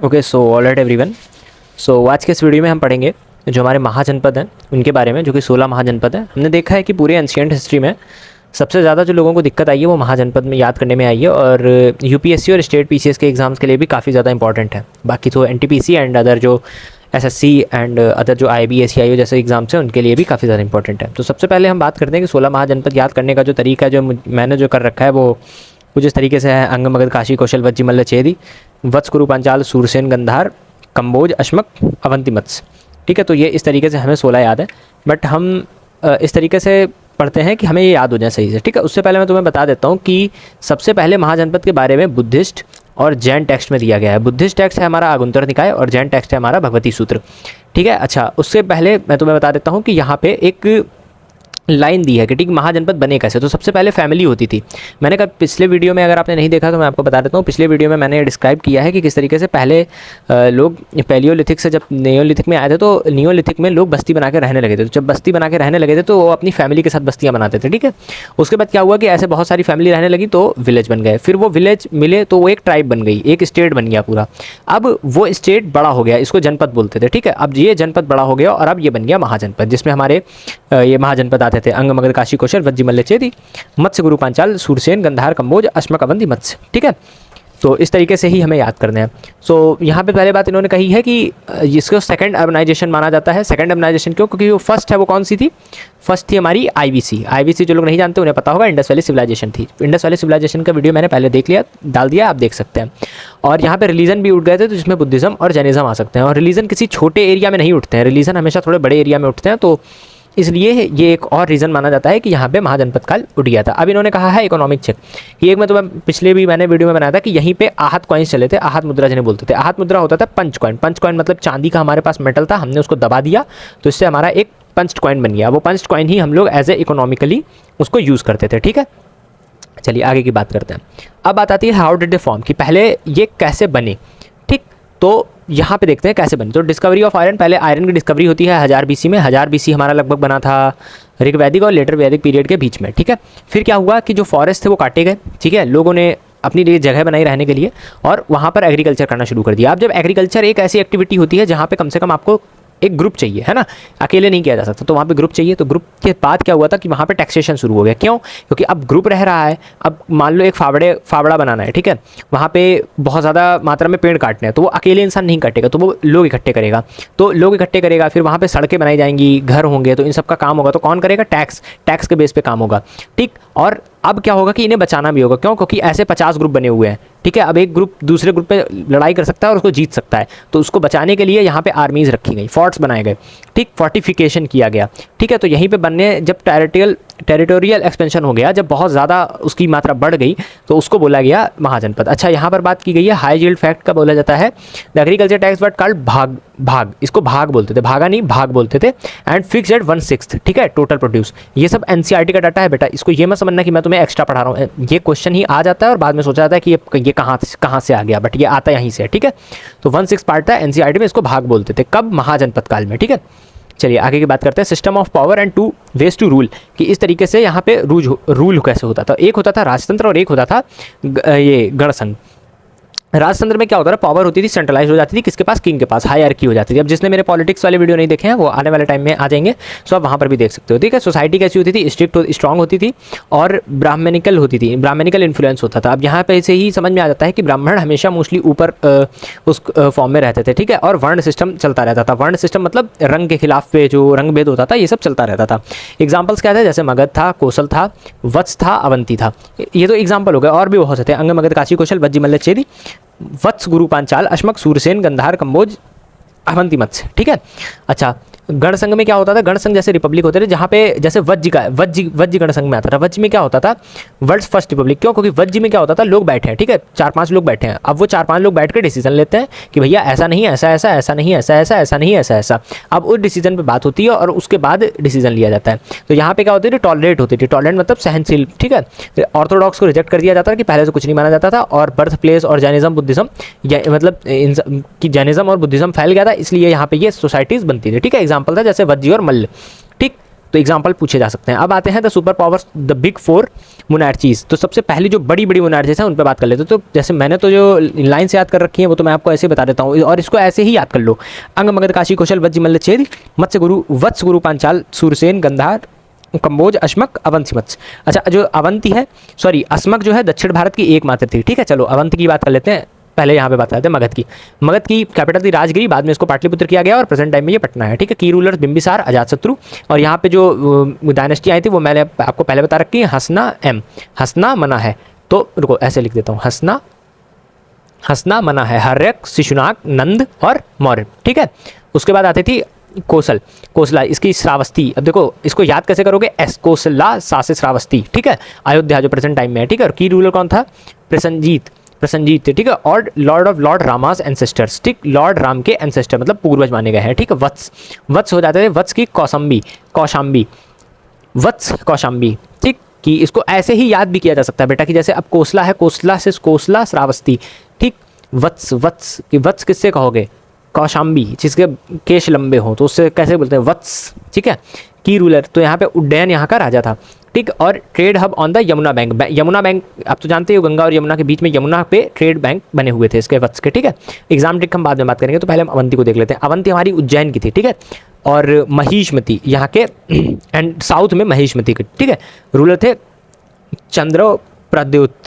Okay, so alright everyone. So आज के इस वीडियो में हम पढ़ेंगे जो हमारे महाजनपद हैं उनके बारे में, जो कि 16 महाजनपद हैं। हमने देखा है कि पूरे एंशिएंट हिस्ट्री में सबसे ज़्यादा जो लोगों को दिक्कत आई है वो महाजनपद में याद करने में आई है, और यूपीएससी और स्टेट पीसीएस के एग्ज़ाम्स के लिए भी काफ़ी ज़्यादा इंपॉर्टेंट है। बाकी तो एनटीपीसी एंड अदर जो एसएससी एंड अदर जो आईबी एसीआईओ जैसे एग्जाम्स हैं उनके लिए भी काफ़ी ज़्यादा इंपॉर्टेंट है। तो सबसे पहले हम बात करते हैं कि 16 महाजनपद याद करने का जो तरीका है, जो मैंने जो कर रखा है वो कुछ इस तरीके से है। अंग, मगध, काशी, कौशल, वज्जी, मल्ल, चेदी, वत्स, कुरु, पांचाल, सूरसेन, गंधार, कंबोज, अश्मक, अवंती, मत्स्य। ठीक है, तो ये इस तरीके से हमें 16 याद है, बट हम इस तरीके से पढ़ते हैं कि हमें ये याद हो जाए सही से। ठीक है, उससे पहले मैं तुम्हें बता देता हूँ कि सबसे पहले महाजनपद के बारे में बुद्धिस्ट और जैन टेक्स्ट में दिया गया है। बुद्धिस्ट टेक्स्ट है हमारा आगुंतर निकाय और जैन टेक्स्ट है हमारा भगवती सूत्र। ठीक है, अच्छा उससे पहले मैं तुम्हें बता देता हूँ कि यहाँ पे एक लाइन दी है कि ठीक महाजनपद बने कैसे। तो सबसे पहले फैमिली होती थी। मैंने कहा पिछले वीडियो में, अगर आपने नहीं देखा तो मैं आपको बता देता हूँ, पिछले वीडियो में मैंने डिस्क्राइब किया है कि किस तरीके से पहले लोग पैलियोलिथिक से जब नियोलिथिक में आए थे तो नियोलिथिक में लोग बस्ती बना के रहने लगे थे। तो जब बस्ती बना के रहने लगे थे तो वो अपनी फैमिली के साथ बस्तियाँ बनाते थे। ठीक है, उसके बाद क्या हुआ कि ऐसे बहुत सारी फैमिली रहने लगी तो विलेज बन गए, फिर वो विलेज मिले तो वो एक ट्राइब बन गई, एक स्टेट बन गया पूरा। अब वो स्टेट बड़ा हो गया, इसको जनपद बोलते थे। ठीक है, अब ये जनपद बड़ा हो गया और अब ये बन गया महाजनपद, जिसमें हमारे ये महाजनपद आते थे अंग, मगध, काशी, कौशल, वज्जी, मल्ल, चेदी, मत्स्य, गुरु, पांचाल, सूरसेन, गंधार, कंबोज, अश्मक, अवंती, मत्स्य। ठीक है, तो इस तरीके से ही हमें याद करना है। सो यहाँ पे पहले बात इन्होंने कही है कि इसको सेकंड अर्बनाइजेशन माना जाता है। सेकंड अर्बनाइजेशन क्यों? क्योंकि वो फर्स्ट है वो कौन सी थी? फर्स्ट थी हमारी आईवीसी। आईवीसी जो लोग नहीं जानते उन्हें पता होगा, इंडस वैली सिविलाइजेशन थी। इंडस वैली सिविलाइजेशन का वीडियो मैंने पहले देख लिया, डाल दिया, आप देख सकते हैं। और यहाँ पे रिलीजन भी उठ गए थे, तो जिसमें बुद्धिज्म और जैनिज्म आ सकते हैं। और रिलीजन किसी छोटे एरिया में नहीं उठते हैं, रिलीजन हमेशा थोड़े बड़े एरिया में उठते हैं, तो इसलिए ये एक और रीज़न माना जाता है कि यहाँ पे महाजनपद काल उठ गया था। अब इन्होंने कहा है इकोनॉमिक चेक, ये एक मैं तुम्हें पिछले भी मैंने वीडियो में बनाया था कि यहीं पे आहत कॉइन्स चले थे, आहत मुद्रा जिन्हें बोलते थे। आहत मुद्रा होता था पंच कॉइन। पंच कॉइन मतलब चांदी का हमारे पास मेटल था, हमने उसको दबा दिया तो इससे हमारा एक पंच कॉइन बन गया। वो पंच कॉइन ही हम लोग एज ए इकोनॉमिकली उसको यूज़ करते थे। ठीक है, चलिए आगे की बात करते हैं। अब बात आती है हाउ डिड दे फॉर्म, कि पहले ये कैसे बने। ठीक, तो यहाँ पे देखते हैं कैसे बने। तो डिस्कवरी ऑफ आयरन, पहले आयरन की डिस्कवरी होती है 1000 बीसी में। 1000 बीसी हमारा लगभग बना था ऋग्वैदिक और लेटर वैदिक पीरियड के बीच में। ठीक है, फिर क्या हुआ कि जो फॉरेस्ट थे वो काटे गए। ठीक है, लोगों ने अपनी लिए जगह बनाई रहने के लिए और वहाँ पर एग्रीकल्चर करना शुरू कर दिया। अब जब एग्रीकल्चर एक ऐसी एक्टिविटी होती है जहाँ पे कम से कम आपको एक ग्रुप चाहिए, है ना, अकेले नहीं किया जा सकता, तो वहाँ पे ग्रुप चाहिए। तो ग्रुप के बाद क्या हुआ था कि वहाँ पे टैक्सेशन शुरू हो गया। क्यों? क्योंकि अब ग्रुप रह रहा है। अब मान लो एक फावड़ा बनाना है, ठीक है, वहाँ पे बहुत ज़्यादा मात्रा में पेड़ काटने हैं, तो वो अकेले इंसान नहीं काटेगा, तो वो लोग इकट्ठे करेगा। तो लोग इकट्ठे करेगा, फिर वहाँ पे सड़कें बनाई जाएंगी, घर होंगे, तो इन सब का काम होगा। तो कौन करेगा? टैक्स के बेस पे काम होगा। ठीक, और अब क्या होगा कि इन्हें बचाना भी होगा। क्यों? क्योंकि ऐसे 50 ग्रुप बने हुए हैं। ठीक है, अब एक ग्रुप दूसरे ग्रुप पे लड़ाई कर सकता है और उसको जीत सकता है, तो उसको बचाने के लिए यहाँ पे आर्मीज़ रखी गई, फोर्ट्स बनाए गए। ठीक, फोर्टिफिकेशन किया गया। ठीक है, तो यहीं पे बनने जब टेरिटोरियल एक्सपेंशन हो गया, जब बहुत ज़्यादा उसकी मात्रा बढ़ गई, तो उसको बोला गया महाजनपद। अच्छा, यहाँ पर बात की गई है हाई यील्ड फैक्ट का बोला जाता है। The agriculture tax but called भाग, इसको भाग बोलते थे, भागा नहीं भाग बोलते थे। एंड फिक्स एट 1/6, ठीक है, टोटल प्रोड्यूस। ये सब एनसीईआरटी का डाटा है बेटा, इसको ये मत समझना कि मैं तुम्हें एक्स्ट्रा पढ़ा रहा हूँ। ये क्वेश्चन ही आ जाता है और बाद में सोचा जाता है कि ये कहाँ से आ गया, बट ये आता यहीं से है। ठीक है, तो 1/6 पार्ट था एनसीईआरटी में, इसको भाग बोलते थे। कब? महाजनपद काल में। ठीक है, चलिए आगे की बात करते हैं। System of power and two ways to rule, कि इस तरीके से यहाँ पे रूल कैसे होता था। एक होता था राजतंत्र और एक होता था ये गणसंघ। राजतंत्र में क्या होता था? पावर होती थी, सेंट्रलाइज हो जाती थी, किसके पास? किंग के पास, हायरार्की हो जाती थी। अब जिसने मेरे पॉलिटिक्स वाले वीडियो नहीं देखे हैं वो आने वाले टाइम में आ जाएंगे, सो आप वहाँ पर भी देख सकते हो। ठीक है, सोसाइटी कैसी होती थी? स्ट्रॉन्ग होती थी और ब्राह्मणिकल होती थी, ब्राह्मणिकल इन्फ्लुएंस होता था। अब यहाँ पे से ही समझ में आ जाता है कि ब्राह्मण हमेशा मोस्टली ऊपर उस फॉर्म में रहते थे। ठीक है, और वर्ण सिस्टम चलता रहता था। वर्ण सिस्टम मतलब रंग के खिलाफ पे जो रंग भेद होता था, ये सब चलता रहता था। एग्जाम्पल्स क्या थे? जैसे मगध था, कौशल था, वत्स था, अवंती था। ये तो एग्जाम्पल हो गए, और भी बहुत से थे। अंग, मगध, काशी, कौशल, वज्जी, मल्ल, चेदी, वत्स, गुरु, पांचाल, अश्मक, सूरसेन, गंधार, कंबोज, अवंती, मत्स्य। ठीक है, अच्छा गणसंघ में क्या होता था? गणसंघ जैसे रिपब्लिक होते थे, जहाँ पे जैसे वज्जी गणसंघ में आता था। वज्जी में क्या होता था? World's first republic. क्यों? क्योंकि वज्जी में क्या होता था? लोग बैठे हैं, ठीक है, 4-5 लोग बैठे हैं। अब वो 4-5 लोग बैठ कर डिसीजन लेते हैं कि भैया ऐसा नहीं, ऐसा ऐसा, ऐसा नहीं, ऐसा ऐसा, ऐसा नहीं, ऐसा ऐसा। अब उस डिसीजन पे बात होती है और उसके बाद डिसीजन लिया जाता है। तो यहाँ पे क्या होती थी? टॉलरेट होती थी। टॉलरेट मतलब सहनशील। ठीक है, ऑर्थोडॉक्स को रिजेक्ट कर दिया जाता था कि पहले से कुछ नहीं माना जाता था, और बर्थ प्लेस और जैनिज्म बुद्धिज्म, मतलब कि जैनिज्म और बुद्धिज्म फैल गया था, इसलिए यहाँ पे ये सोसाइटीज़ बनती थी। ठीक है, एग्जाम्पल था जैसे वज्जी और मल्ल। ठीक, तो एग्जाम्पल पूछे जा सकते हैं। अब आते हैं the super powers, the big 4 मोनार्चीज। तो सबसे पहली जो बड़ी बड़ी मोनार्चीज हैं उन पर बात कर लेते हैं। तो जैसे मैंने तो जो लाइन से याद कर रखी है वो तो मैं आपको ऐसे बता देता हूँ, और इसको ऐसे ही याद कर लो। अंग, मगध, काशी, कौशल, वज्र, मल्ल, छेद, मत्स्य गुरु, वत्स गुरु, पांचाल, सूरसेन, गंधार, कंबोज, अश्मक, अवंती, मत्स्य। अच्छा, जो अवंती है, सॉरी अस्मक जो है दक्षिण भारत की एकमात्र थी। ठीक है, चलो अवंती की बात कर लेते हैं। पहले यहाँ पे बात करते हैं मगध की। मगध की कैपिटल थी राजगिरी, बाद में इसको पाटलिपुत्र किया गया और प्रेजेंट टाइम में ये पटना है। ठीक है, की रूलर्स बिंबिसार, अजातशत्रु, और यहाँ पे जो डायनेस्टी आई थी वो मैंने आपको पहले बता रखी है, हसना एम, हसना मना है, तो रुको ऐसे लिख देता हूँ, हसना मना है, हर्यक, शिशुनाग, नंद और मौर्य। ठीक है, उसके बाद आती थी कोसला, इसकी श्रावस्ती। अब देखो इसको याद कैसे करोगे, एस कोसला सा से श्रावस्ती। ठीक है, अयोध्या जो प्रेजेंट टाइम में है। ठीक है, और की रूलर कौन था, प्रसन्नजीत। ठीक है, और लॉर्ड ऑफ लॉर्ड रामास एंसेस्टर्स। ठीक, लॉर्ड राम के एंसेस्टर मतलब पूर्वज माने गए हैं। ठीक है, वत्स हो जाते थे, वत्स की कौशाम्बी, ठीक, कि इसको ऐसे ही याद भी किया जा सकता है बेटा, कि जैसे अब कोसला है, कोसला से कोसला श्रावस्ती। ठीक, वत्स किससे कहोगे, कौशाम्बी, जिसके केश लंबे हो तो उससे कैसे बोलते हैं, वत्स। ठीक है, की रूलर, तो यहाँ पे उड्डयन यहाँ का राजा था। ठीक, और trade hub on the Yamuna bank. Yamuna bank आप तो जानते हो, गंगा और यमुना के बीच में यमुना पे ट्रेड बैंक बने हुए थे इसके वत्स के। ठीक है, एग्जाम ट्रिक हम बाद में बात करेंगे, तो पहले हम अवंती को देख लेते हैं। अवंती हमारी उज्जैन की थी। ठीक है, और महिष्मती यहाँ के एंड साउथ में महिष्मती के। ठीक है, रूलर थे चंद्रद्रपद्युत।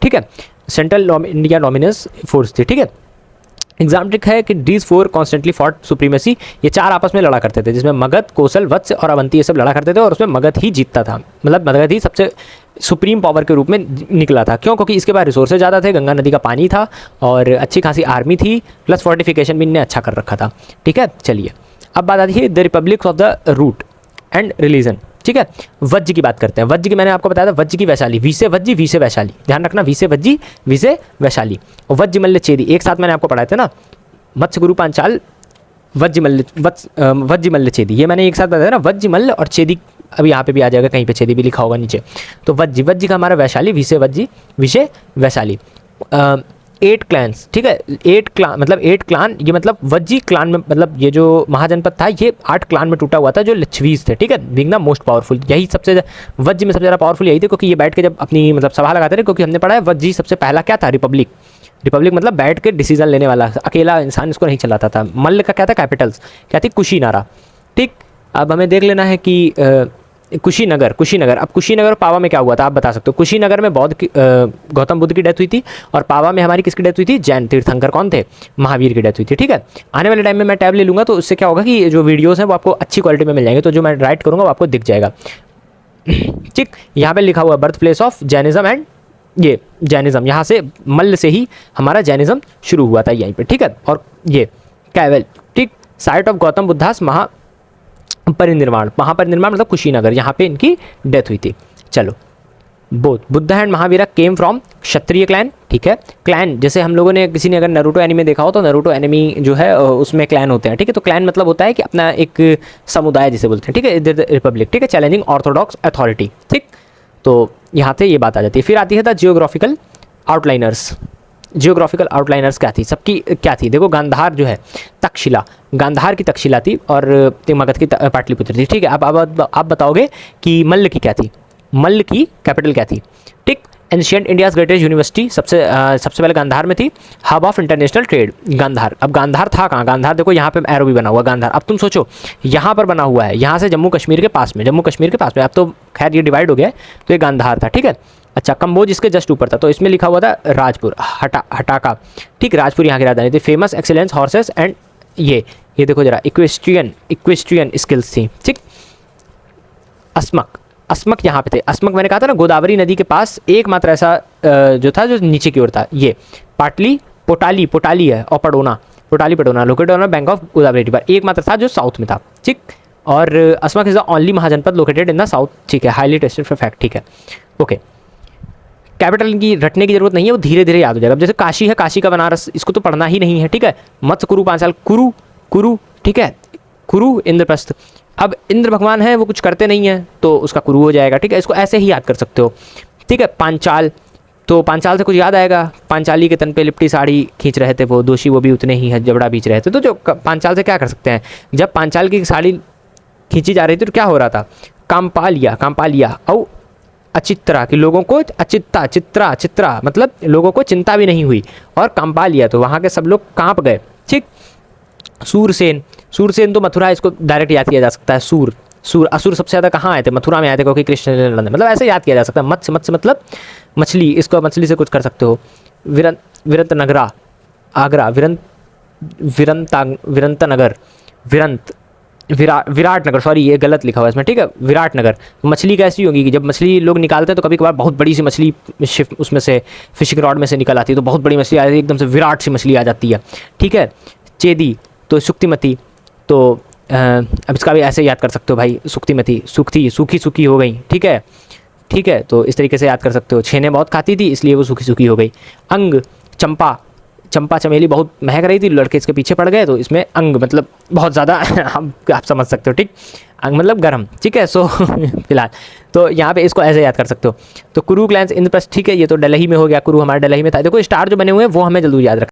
ठीक है, सेंट्रल इंडिया डोमिनेंस फोर्स थी। ठीक है, एग्जाम ट्रिक है कि डीज 4 कॉन्स्टेंटली फॉट सुप्रीमेसी। ये चार आपस में लड़ा करते थे, जिसमें मगध, कोसल, वत्स और अवंती ये सब लड़ा करते थे, और उसमें मगध ही जीतता था। मतलब मगध ही सबसे सुप्रीम पावर के रूप में निकला था। क्यों? क्योंकि इसके पास रिसोर्सेज ज़्यादा थे, गंगा नदी का पानी था और अच्छी खासी आर्मी थी, प्लस फोर्टिफिकेशन भी इनने अच्छा कर रखा था। ठीक है, चलिए अब बात आती है the republic of the root and religion. ठीक है, वज्र की बात करते हैं। वज्र की मैंने आपको बताया था, वज्र की वैशाली, वी से वज्जी, वी से वैशाली, ध्यान रखना, वी से वज्जी, वी से वैशाली। और वज्र मल्ल चेदी एक साथ मैंने आपको पढ़ाए थे ना, मत्स्य गुरु पांचाल, वज्र मल्ल चेदी, ये मैंने एक साथ बताया ना, वज्र मल्ल और चेदी। अभी यहाँ पे भी आ जाएगा, कहीं पे चेदी भी लिखा होगा नीचे। तो वज्र का हमारा वैशाली, वी से वज्जी, वी से वैशाली। 8 क्लैंस। ठीक है, 8 क्लान मतलब 8 क्लान, ये मतलब वज्जी क्लान में, मतलब ये जो महाजनपद था ये 8 क्लान में टूटा हुआ था, जो लिच्छवीज थे। ठीक है, बीइंग द मोस्ट पावरफुल, यही सबसे वज्र में सबसे ज़्यादा पावरफुल यही थे, क्योंकि ये बैठ के जब अपनी मतलब सभा लगाते थे, क्योंकि हमने पढ़ा है वज्जी सबसे पहला क्या था, रिपब्लिक मतलब बैठ के डिसीजन लेने वाला, अकेला इंसान इसको नहीं चलाता था। मल्ल का क्या था, कैपिटल्स क्या थी, कुशीनारा। ठीक, अब हमें देख लेना है कि कुशीनगर। अब कुशीनगर और पावा में क्या हुआ था, आप बता सकते हो। कुशीनगर में गौतम बुद्ध की डेथ हुई थी, और पावा में हमारी किसकी डेथ हुई थी, जैन तीर्थंकर कौन थे, महावीर की डेथ हुई थी। ठीक है, आने वाले टाइम में मैं टैब ले लूँगा, तो उससे क्या होगा कि जो वीडियोज़ हैं वो आपको अच्छी क्वालिटी में मिल जाएंगे, तो जो मैं राइट करूँगा वो आपको दिख जाएगा। ठीक, यहाँ पे लिखा हुआ birth place of Jainism and ये जैनिज्म, यहाँ से मल्ल से ही हमारा जैनिज्म शुरू हुआ था यहीं पे। ठीक है, और ये कैवल, ठीक, साइट ऑफ गौतम बुद्धास महापरिनिर्वाण मतलब कुशीनगर, यहाँ पे इनकी डेथ हुई थी। चलो, both Buddha and Mahavira came from Kshatriya clan. ठीक है, क्लैन जैसे हम लोगों ने, किसी ने अगर नरूटो एनिमे देखा हो तो नरूटो एनिमी जो है उसमें क्लैन होते हैं। ठीक है, तो क्लैन मतलब होता है कि अपना एक समुदाय जिसे बोलते हैं। ठीक है, रिपब्लिक। ठीक है, चैलेंजिंग ऑर्थोडॉक्स अथॉरिटी। ठीक, तो यहाँ से ये बात आ जाती है। फिर आती है द जियोग्राफिकल आउटलाइनर्स। क्या थी, सबकी क्या थी, देखो गांधार जो है तक्षशिला, गांधार की तक्षशिला थी, और मगध की पाटलिपुत्र थी। ठीक है, अब आप बताओगे कि मल्ल की क्या थी, मल्ल की कैपिटल क्या थी। ठीक, एंशिएंट इंडियाज ग्रेटेस्ट यूनिवर्सिटी सबसे पहले गांधार में थी। Hub of international trade Gandhara. अब गांधार था कहाँ, गांधार देखो यहाँ पे एरो भी बना हुआ गांधार। अब तुम सोचो यहाँ पर बना हुआ है, यहाँ से जम्मू कश्मीर के पास में, अब तो खैर ये डिवाइड हो गया है, तो ये गांधार था। ठीक है, अच्छा, कंबोज इसके जस्ट ऊपर था, तो इसमें लिखा हुआ था राजपुर, हटाका। ठीक, राजपुर यहाँ की राजधानी थी। फेमस एक्सीलेंस हॉर्सेस एंड ये देखो जरा, इक्वेस्ट्रियन स्किल्स थी। ठीक, अस्मक यहाँ पे थे। अस्मक मैंने कहा था ना, गोदावरी नदी के पास एकमात्र ऐसा जो था जो नीचे की ओर था। ये पोटाली है, और Padona located on bank of Godavari river, एकमात्र था जो साउथ में था। ठीक, और Asmaka is the only mahajanapada located in the south. ठीक है, हाईली टेस्टेड फॉर फैक्ट। ठीक है, ओके, कैपिटल की रटने की जरूरत नहीं है, वो धीरे धीरे याद हो जाएगा। अब जैसे काशी है, काशी का बनारस, इसको तो पढ़ना ही नहीं है। ठीक है, मत्स्य कुरु 5 साल, कुरु। ठीक है, कुरु इंद्रप्रस्थ। अब इंद्र भगवान है, वो कुछ करते नहीं है, तो उसका कुरु हो जाएगा। ठीक है, इसको ऐसे ही याद कर सकते हो। ठीक है, पांचाल, तो पांचाल से कुछ याद आएगा, पांचाली के तन पे लिपटी साड़ी खींच रहे थे वो दोषी, वो भी उतने ही है, जबड़ा बीच रहे थे। तो जो पांचाल से क्या कर सकते हैं, जब पांचाल की साड़ी खींची जा रही थी तो क्या हो रहा था, काम्पालिया औ अचित्रा कि लोगों को चित्रा मतलब लोगों को चिंता भी नहीं हुई, और काम्पालिया तो वहाँ के सब लोग कांप गए। ठीक। सूरसेन तो मथुरा, इसको डायरेक्ट याद किया जा सकता है। असुर सबसे ज़्यादा कहाँ आए थे, मथुरा में आए थे, क्योंकि कृष्ण ने लड़ने, मतलब ऐसे याद किया जा सकता है। मत्स्य मतलब मछली, इसको मछली से कुछ कर सकते हो। विरंतनगरा आगरा, विराटनगर, सॉरी ये गलत लिखा हुआ है इसमें, ठीक है, विराटनगर। तो मछली कैसी होगी कि जब मछली लोग निकालते हैं तो कभी कभार बहुत बड़ी सी मछली शिप उसमें से फिशिंग रॉड में से निकल आती है, तो बहुत बड़ी मछली आ जाती है, एकदम से विराट सी मछली आ जाती है। ठीक है। चेदी तो शुक्तिमती, तो अब इसका भी ऐसे याद कर सकते हो भाई, शुक्तिमती सूखी हो गई। ठीक है, तो इस तरीके से याद कर सकते हो। छेने बहुत खाती थी इसलिए वो सूखी हो गई। अंग, चंपा चमेली बहुत महक रही थी, लड़के इसके पीछे पड़ गए, तो इसमें अंग मतलब बहुत ज़्यादा आप समझ सकते हो। ठीक। अंग मतलब गर्म। ठीक है। सो फिलहाल तो यहाँ पे इसको ऐसे याद कर सकते हो। तो कुरु क्लैंस इंद्रप्रस्थ, ठीक है, ये तो दिल्ली में हो गया, कुरु हमारे दिल्ली में था। देखो स्टार जो बने हुए हैं वो हमें जल्दी याद रखना